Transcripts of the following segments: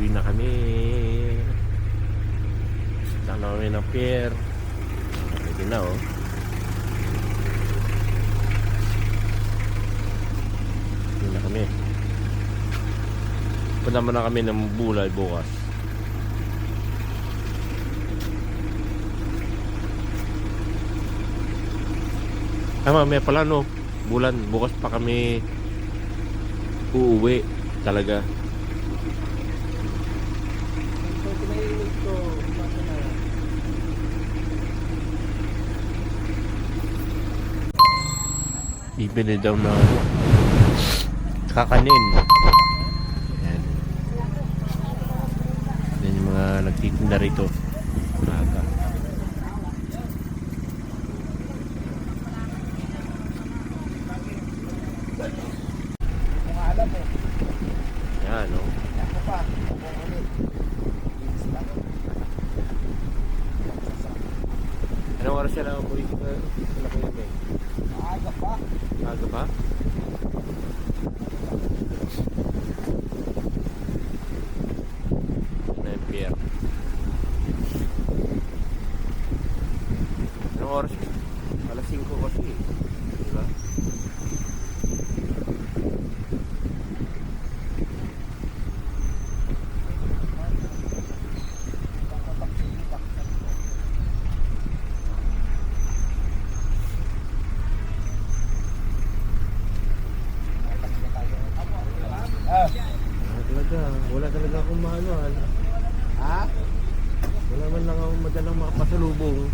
Uwi na kami. Sana kami ng pier. Pwede na oh. Uwi na kami. Punta na kami ng Bulay bukas. Mamaya pala no, bulan, bukas pa kami uuwi talaga. Bibili daw na kakanin. Yan. Yan yung mga nagtitinda rito. Maaga. Yan, no? Anong oras siya lang po dito? Maaga pa. Maaga pa? Pier. Anong oras? Alas 5 kasi. Diba? Wala talaga akong mahaluan. Ha? Wala man lang akong madalang mga pasalubong.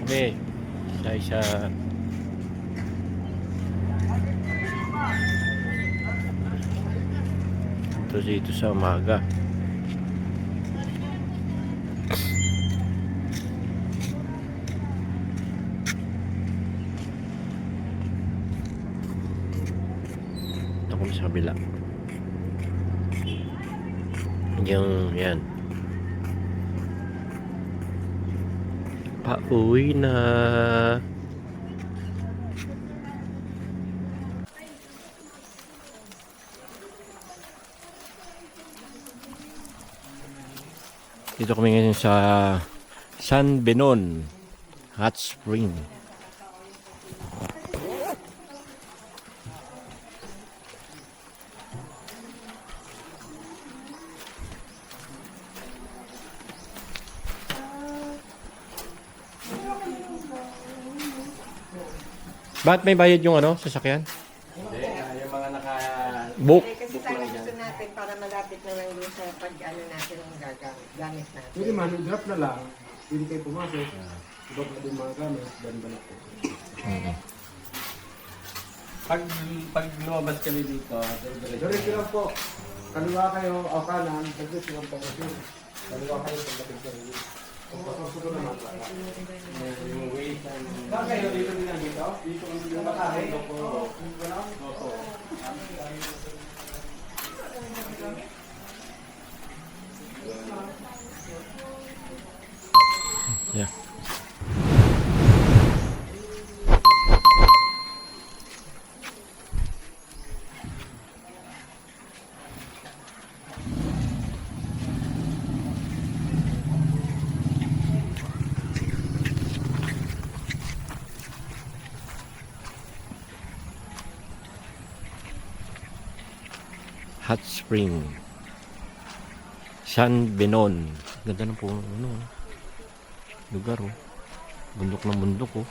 Kami isa dito sa umaga. Ito kami sa kabila. Yan. Pauwi na. Dito kami ngayon sa San Benon Hot Spring. Bakit may bayad yung sasakyan? Hindi, yung mga Book. Kasi sana gusto natin para malapit na lang doon sa pag-ano natin ang gamit natin. Pwede man, drop na lang. Pwede kayo pumasok. Drop na din mga gamit. Dan balik ko. Pag lumabas kami dito, Diretso lang po. Kaliwa kayo o kanan. Diretso lang po kasi. Kaliwa kayo pagdating kayo. Pagpasok naman. yung weight and... Saan kayo? Dito din lang dito? Dito kami yung matahe. Opo. Yeah. Hot Spring San Benon. Ganda na po lugar oh. Bundok ng bundok oh.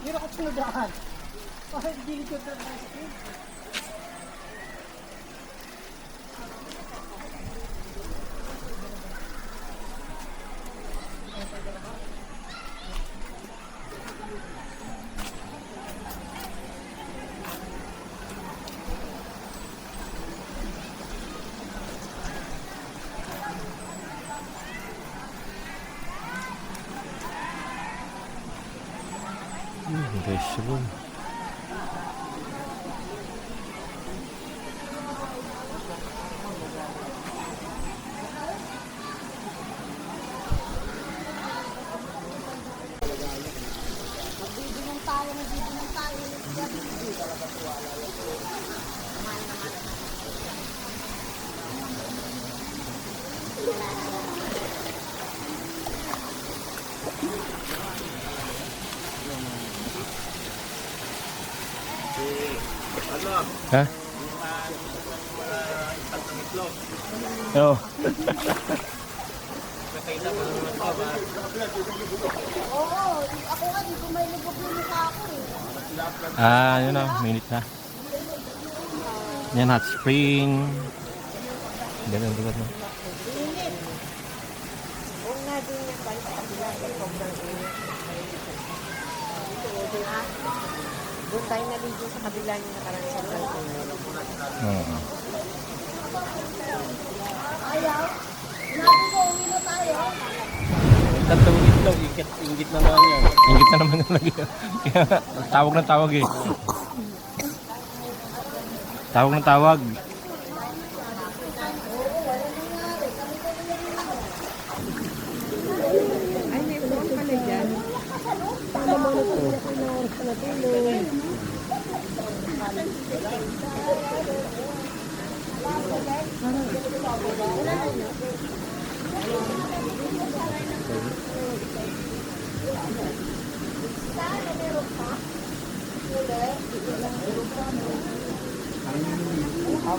Hindi na ko sunodaan. Bakit hindi ko na bicycle? Restroom. Ha? Oo. Yun na, minute na. Yan, hot spring. Ganun, ganun. Oo nga din niya pa sa kabila. Sobrang init. Doon tayo naligo sa kabila niya nakaraan sa Calcino. Oo. Ayaw. Nabi ko, uwi na tayo. Tatlong itlog, ingit na naman yan. Ingit na naman yung lagi. Kaya tawag ng tawag eh. Tawag ng tawag. Ay, may phone pala dyan.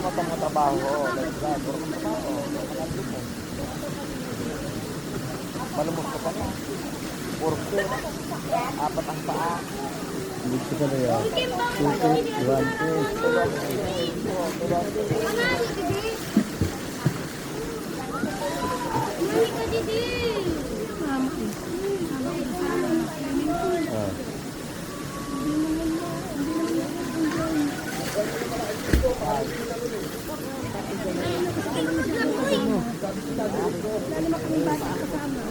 Matang-matrabaho. Malumos ka pa na. Purke. Apat ang paa. Dito ka na yan.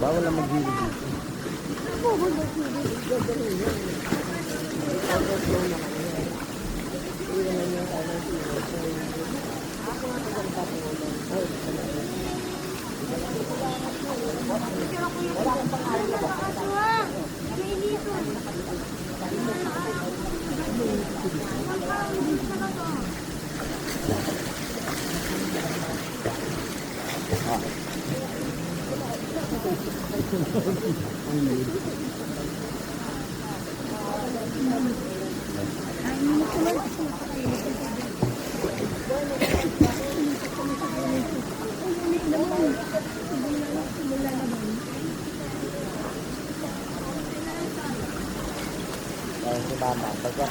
Bawal na mag-gilid dito. Si mama, pagka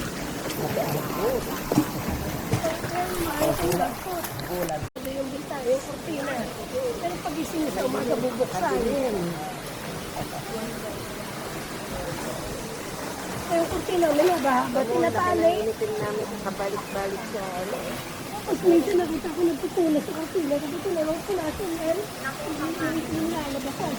Yung bintana, yung kurtina. Pero pagising sa umaga bubuksan. Yung kurtina, may nabahaba. Tinatali. Initin namin kabalik-balik sa ano. Tapos minsan nakita ko nagtutulas sa kurtina. Sabi ko na lang punasin yan. Hindi nalabasan.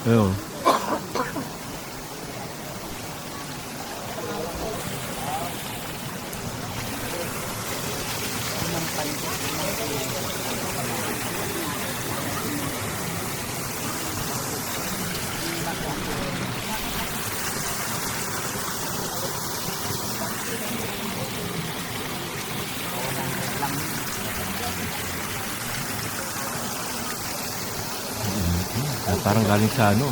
Ayun. Parang galing sa ano.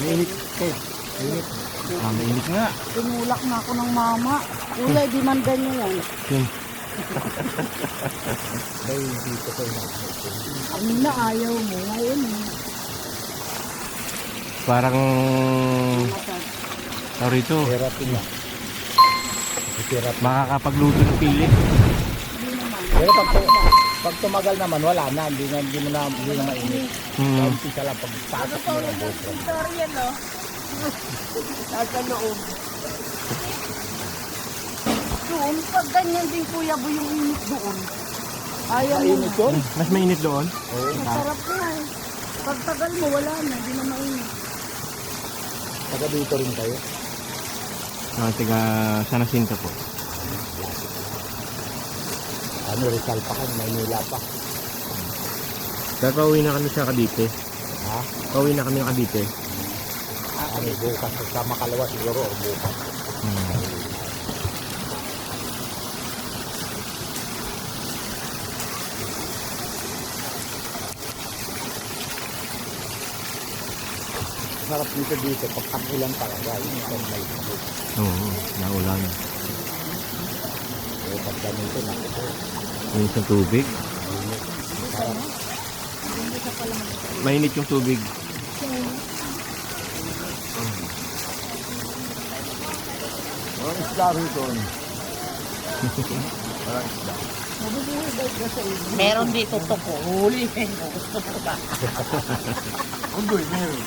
mainit ko. Mainit nga. Tinulak na ako ng mama. Kulay, di man ganyan yan. Yun. May dito ko na. Ang na ayaw mo, ngayon eh. Parang... Tawag rito, Hirap na. Hirap. makakapagluto ng pili. Pero pag tumagal naman, wala na. Hindi na mainit. Isa lang pag pasok mo ng buko. Victoria, no? Nasa loob. Doon, pag ganyan din kuya bo yung init doon. Ayaw mo na. yun? Mas mainit doon? Masarap na eh. Pag tagal mo, wala na. Hindi na mainit. Taga dito rin kayo. Tiga San Jacinto po. Ano, Rizal pa kan, Maynila pa. Kaya pauwi na kami sa Cavite. Ha? Pauwi na kami ng Cavite. Ano, bukas. Sa Makalawa siguro, o bukas. Sarap dito, pag tag-ulan talaga, yun yung may sabot. Oo, naulan. Eh, pag ganito, naku. Mainit yung tubig. Sarap. Mainit yung tubig. Ang isda rito. Walang isda. Meron dito to po. Huli. Gusto po ba? Unggoy, meron.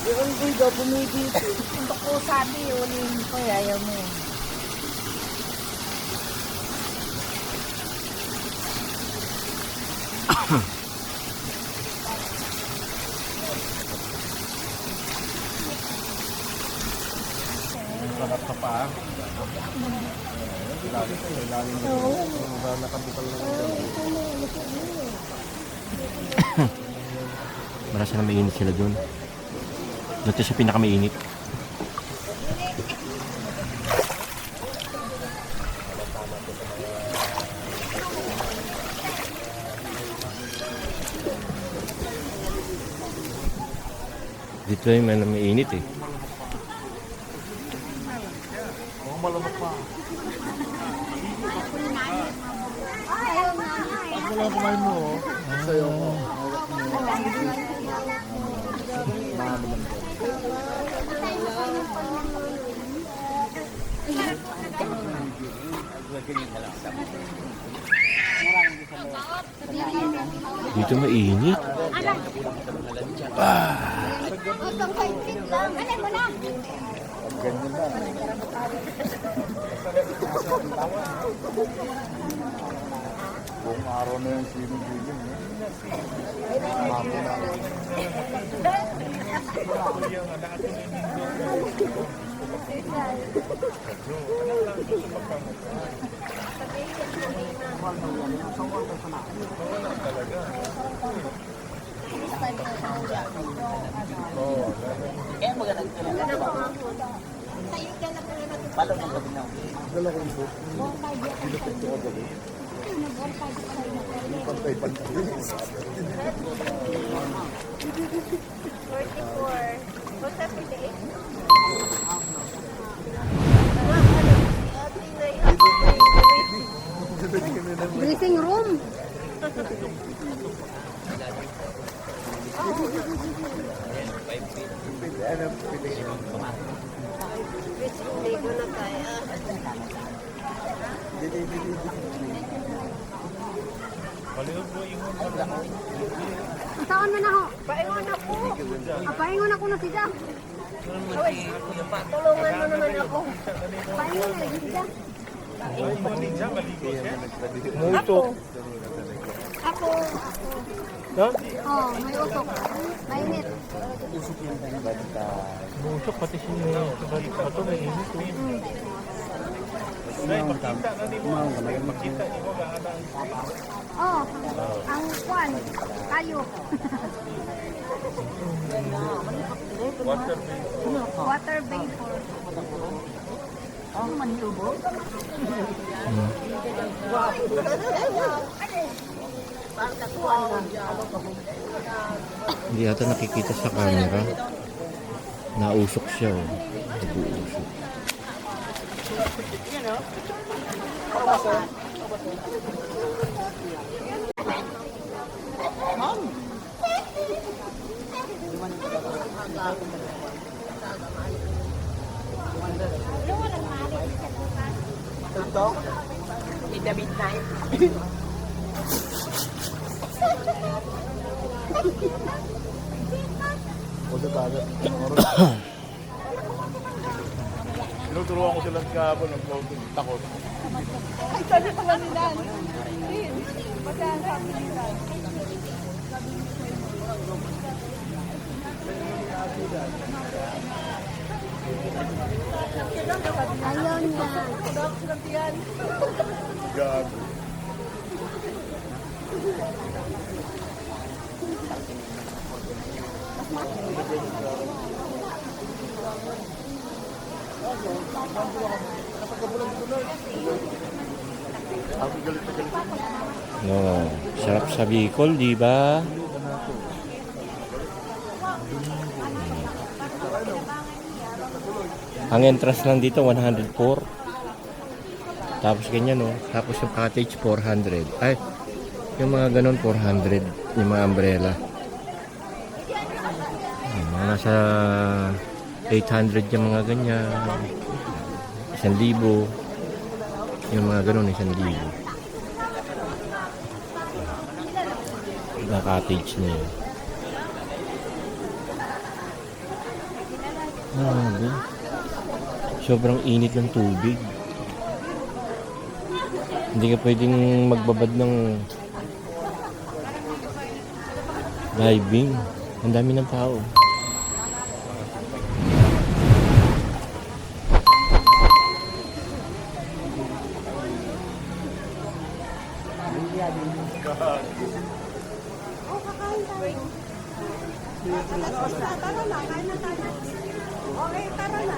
Yung unggoy daw bumibito. Kung ko sabi, ulihin ko, ayaw mo. Sarap sa paa. Marasa na mainit sila dun. Dito sa pinakamainit. Dito ay may mainit eh. Wala kumain mo, oh. Sa'yo ko. Dito mainit. Hanggang 5 feet lang. Alay mo na. Ganyan na. Buong araw na yung sinig-sinig. Mapo na. Kaya maganda. Palo ng gabi na. Dala ko yung book. Pinapito ko gabi. Pantay-pantay. 44. What's up with the 8? Dressing room. Ligo na tayo. Saan mo na ho? Paingon ako. Paingon ako na siya. Tulungan mo naman ako. Paingon na siya. Multo. Ako. Ha? Oh, may usok. Mainit. Busok pati si Bato may init. Oh, ang kwan. Kayo. Water vapor. Ang manlubo? Hindi ata nakikita sa camera. Nausok siya oh. Nag-uusok. In the midnight. Tinuturuan ko sila kahapon ng floating. Takot. Ayun na. Gago. No, sarap sa Bicol, di ba? Ang entrance lang dito 104. Tapos ganyan, no. Tapos yung cottage 400. Ay, yung mga ganon 400, yung mga umbrella. Mga nasa 800 yung mga ganyan. 1,000. Yung mga ganon 1,000. Na cottage na yun. Grabe. Sobrang init ng tubig. Hindi ka pwedeng magbabad ng diving. Ang dami ng tao. Okay, tara na.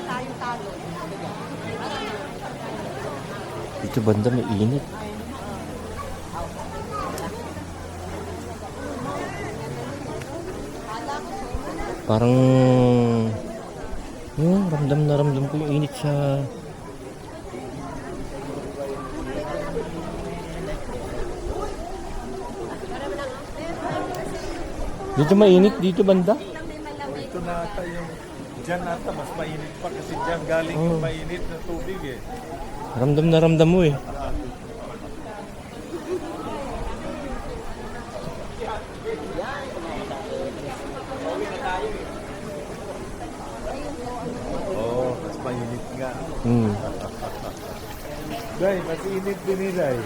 Kain tayo. Dito banda may init. Parang ramdam na ramdam ko yung init sa dito mainit dito banda. Ito na ata yung dyan ata mas mainit pa kasi dyan galing yung mainit na tubig eh. Ramdam na ramdam mo eh. Oo, mas mainit nga. Hmm. Day, mas init din nila eh.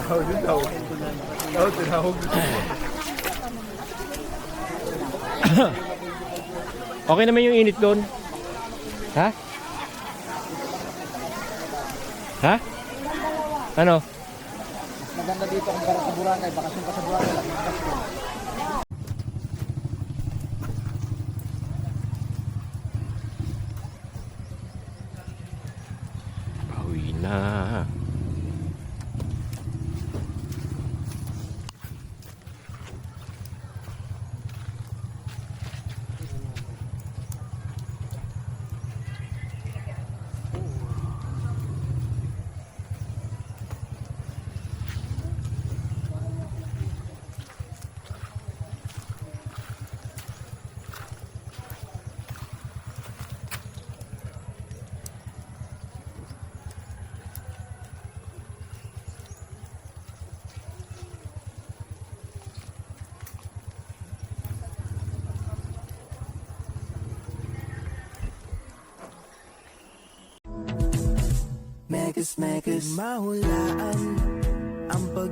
Tawag din daw. Tinawag din. Okay naman yung init doon. Ha? Ha? Ano? Maganda dito kung para sa Boracay. Bakasyon ka sa Boracay. Pauwi na. Megas, mahulaan ang pag